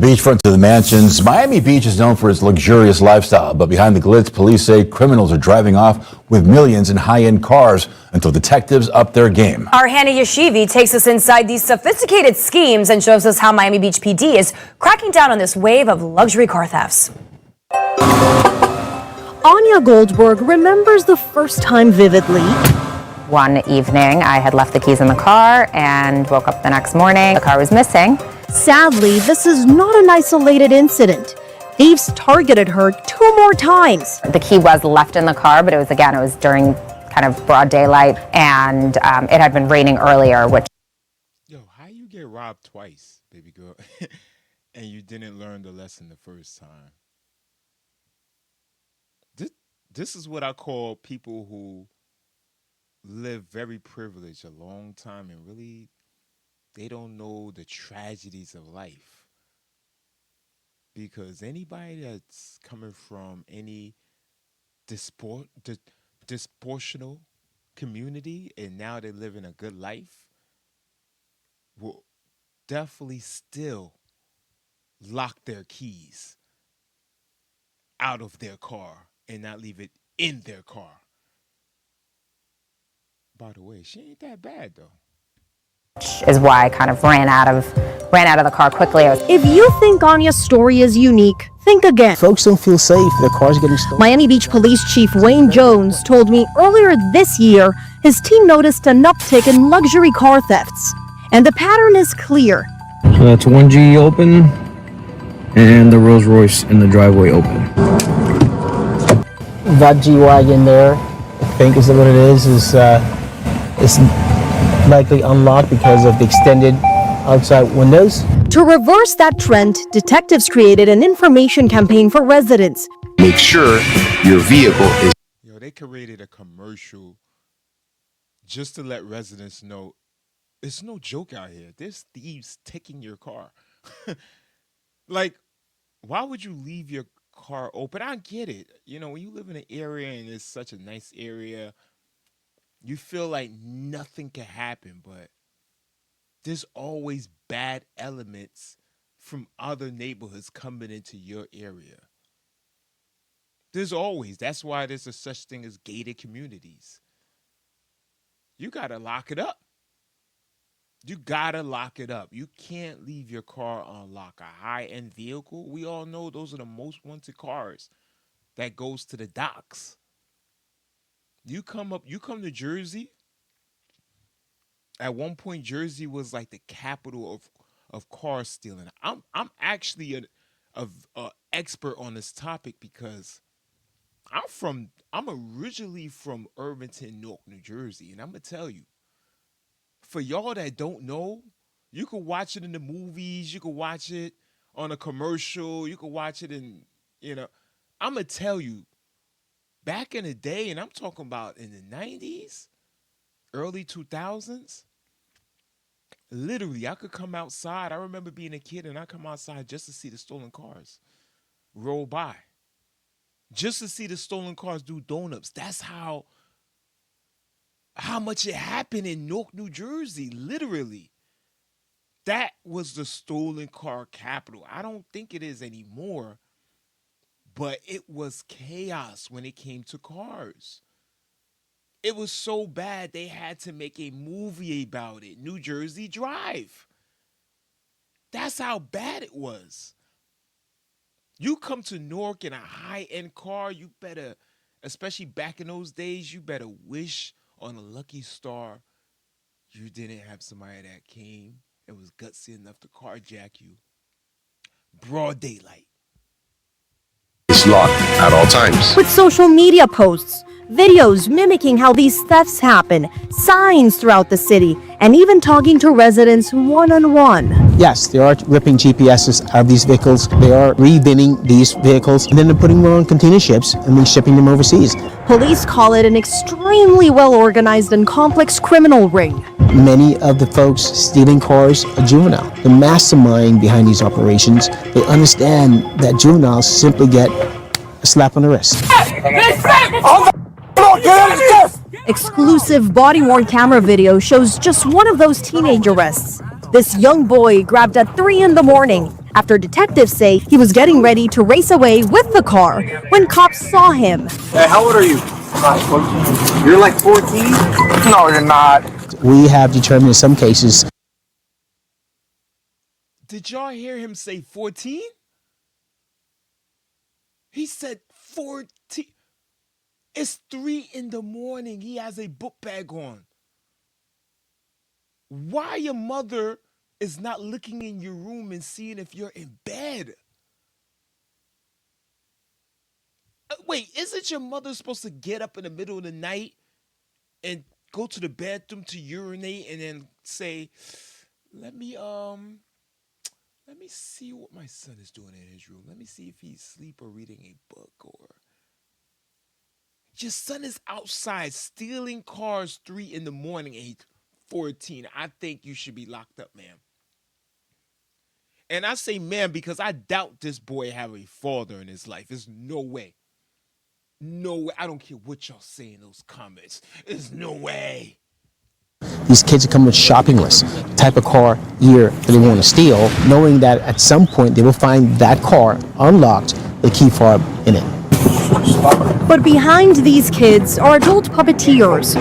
beachfront to the mansions, Miami Beach is known for its luxurious lifestyle, but behind the glitz, police say criminals are driving off with millions in high-end cars until detectives up their game. Our Hannah Yashivi takes us inside these sophisticated schemes and shows us how Miami Beach PD is cracking down on this wave of luxury car thefts. Anya Goldberg remembers the first time vividly. One evening, I had left the keys in the car and woke up the next morning. The car was missing. Sadly, this is not an isolated incident. Thieves targeted her 2 more times. The key was left in the car, but it was during kind of broad daylight, and it had been raining earlier, which... Yo, how you get robbed twice, baby girl, and you didn't learn the lesson the first time? This is what I call people who live very privileged a long time and really they don't know the tragedies of life. Because anybody that's coming from any disproportional community and now they're living a good life will definitely still lock their keys out of their car and not leave it in their car. By the way, she ain't that bad though. Is why I kind of ran out of the car quickly. If you think Anya's story is unique, think again. Folks don't feel safe. Their cars getting stolen. Miami Beach Police Chief Wayne Jones told me earlier this year his team noticed an uptick in luxury car thefts. And the pattern is clear. So that's one G open and the Rolls Royce in the driveway open. That G-Wagon there, I think is what it is likely unlocked because of the extended outside windows. To reverse that trend, detectives created an information campaign for residents. Make sure your vehicle is... Yo, they created a commercial just to let residents know it's no joke out here. There's thieves taking your car. Like, why would you leave your car open? I get it. You know, when you live in an area and it's such a nice area, you feel like nothing can happen, but there's always bad elements from other neighborhoods coming into your area. There's always. That's why there's a such thing as gated communities. You got to lock it up. You got to lock it up. You can't leave your car unlocked. A high-end vehicle, we all know those are the most wanted cars that goes to the docks. You come to Jersey. At one point, Jersey was like the capital of car stealing. I'm actually an expert on this topic because I'm originally from Irvington, Newark, New Jersey, and I'm gonna tell you, for y'all that don't know, you can watch it in the movies, you can watch it on a commercial, you can watch it in, I'm gonna tell you. Back in the day, and I'm talking about in the 90s, early 2000s, literally, I could come outside. I remember being a kid, and I come outside just to see the stolen cars roll by. Just to see the stolen cars do donuts. That's how much it happened in Newark, New Jersey, literally. That was the stolen car capital. I don't think it is anymore. But it was chaos when it came to cars. It was so bad they had to make a movie about it, New Jersey Drive. That's how bad it was. You come to Newark in a high-end car, you better, especially back in those days, you better wish on a lucky star you didn't have somebody that came and was gutsy enough to carjack you. Broad daylight. Locked at all times. With social media posts, videos mimicking how these thefts happen, signs throughout the city, and even talking to residents one-on-one. Yes, they are ripping GPSs out of these vehicles. They are re-binning these vehicles and then they're putting them on container ships and then shipping them overseas. Police call it an extremely well-organized and complex criminal ring. Many of the folks stealing cars are juvenile. The mastermind behind these operations, they understand that juveniles simply get a slap on the wrist. Exclusive body-worn camera video shows just one of those teenage arrests. This young boy grabbed at 3 in the morning after detectives say he was getting ready to race away with the car when cops saw him. Hey, how old are you? You're like 14? No, you're not. We have determined in some cases Did y'all hear him say 14? He said 14. It's 3 in the morning. He has a book bag on. Why your mother is not looking in your room and seeing if you're in bed? Wait, isn't your mother supposed to get up in the middle of the night and go to the bathroom to urinate and then say, let me see what my son is doing in his room. Let me see if he's asleep or reading a book. Or your son is outside stealing cars 3 in the morning and he's 14. I think you should be locked up, ma'am. And I say ma'am because I doubt this boy have a father in his life. There's no way. No way. I don't care what y'all say in those comments. There's no way. these kids are coming with shopping lists, the type of car, year that they want to steal, knowing that at some point they will find that car unlocked with a key fob in it. But behind these kids are adult puppeteers.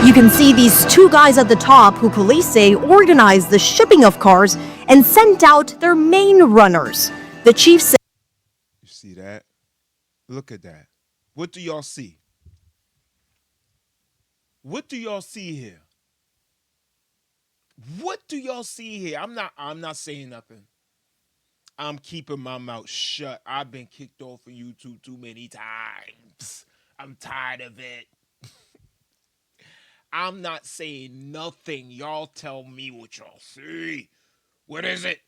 You can see these two guys at the top who police say organized the shipping of cars and sent out their main runners. The chief said, You see that? Look at that. What do y'all see? What do y'all see here? What do y'all see here? I'm not saying nothing. I'm keeping my mouth shut. I've been kicked off of YouTube too many times. I'm tired of it. I'm not saying nothing. Y'all tell me what y'all see. What is it?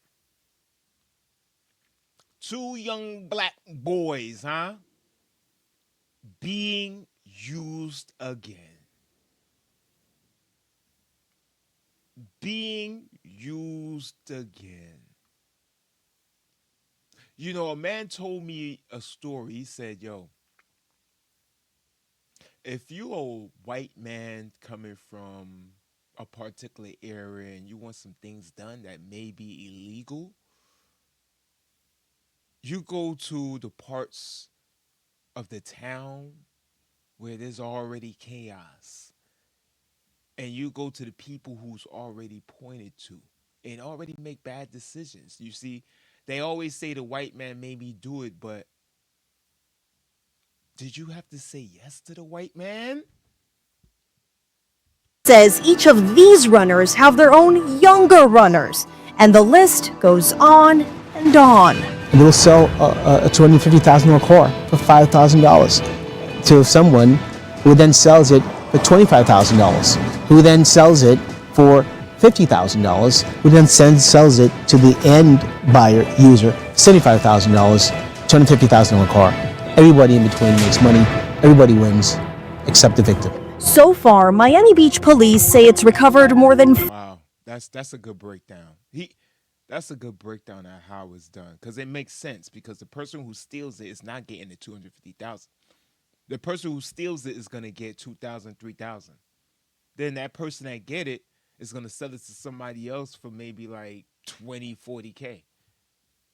Two young black boys, huh? Being used again. Being used again. You know, a man told me a story. He said, yo, if you a white man coming from a particular area and you want some things done that may be illegal, you go to the parts of the town where there's already chaos. And you go to the people who's already pointed to and already make bad decisions. You see, they always say the white man made me do it, but did you have to say yes to the white man? says each of these runners have their own younger runners, and the list goes on and on. And they'll sell a $250,000 car for $5,000 to someone who then sells it for $25,000, who then sells it for $50,000, who then sells it to the end buyer user, $75,000, $250,000 car. Everybody in between makes money. Everybody wins, except the victim. So far, Miami Beach police say it's recovered more than Wow, that's a good breakdown. That's a good breakdown of how it's done, because it makes sense, because the person who steals it is not getting the 250,000. The person who steals it is going to get 2,000, 3,000. Then that person that get it is going to sell it to somebody else for maybe like 20, 40K.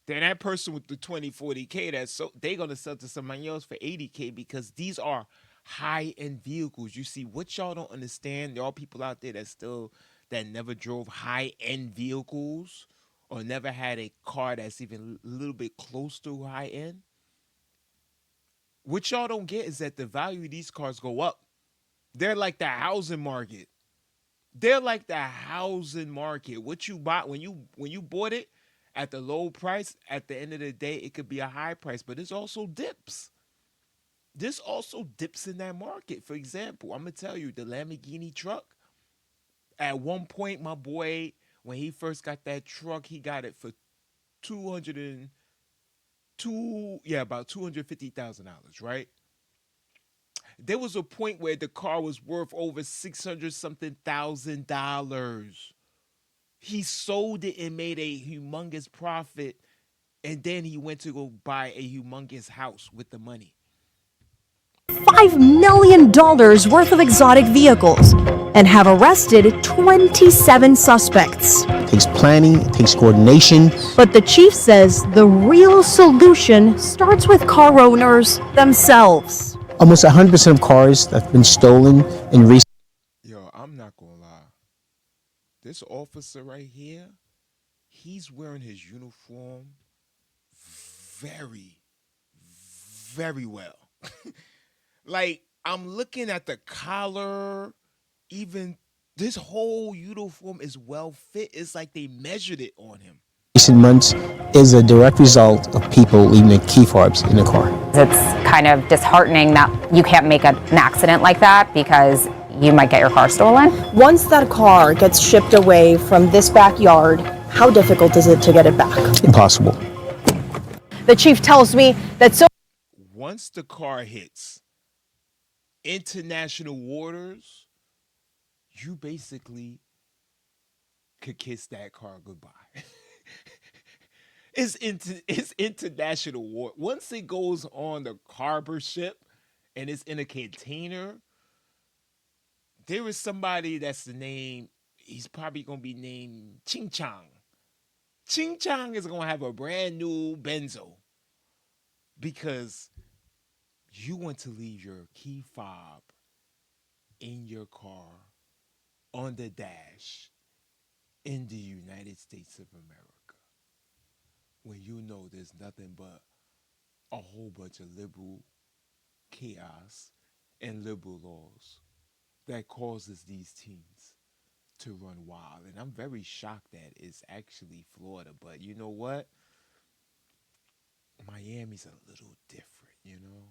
Then that person with the 20, 40K, they're going to sell to somebody else for 80K, because these are high-end vehicles. You see, what y'all don't understand, there are people out there that never drove high-end vehicles or never had a car that's even a little bit close to high-end. What y'all don't get is that the value of these cars go up. They're like the housing market. They're like the housing market. What you bought when you bought it at the low price, at the end of the day, it could be a high price, but this also dips. This also dips in that market. For example, I'm gonna tell you, the Lamborghini truck. At one point, my boy, when he first got that truck, he got it for about $250,000, right? There was a point where the car was worth over $600 something thousand. He sold it and made a humongous profit, and then he went to go buy a humongous house with the money. $5 million worth of exotic vehicles and have arrested 27 suspects. It takes planning, it takes coordination. But the chief says the real solution starts with car owners themselves. Almost 100% of cars that have been stolen in recent Yo, I'm not gonna lie. This officer right here, he's wearing his uniform very, very well. Like, I'm looking at the collar, even this whole uniform is well fit. It's like they measured it on him. months is a direct result of people leaving their key fobs in the car. It's kind of disheartening that you can't make an accident like that because you might get your car stolen. Once that car gets shipped away from this backyard, how difficult is it to get it back? Impossible. The chief tells me that Once the car hits international waters, you basically could kiss that car goodbye. It's international water. Once it goes on the harbor ship and it's in a container, there is somebody that's the name, he's probably going to be named Ching Chong. Ching Chong is going to have a brand new Benzo because you want to leave your key fob in your car on the dash in the United States of America when you know there's nothing but a whole bunch of liberal chaos and liberal laws that causes these teens to run wild. And I'm very shocked that it's actually Florida. But you know what? Miami's a little different, you know?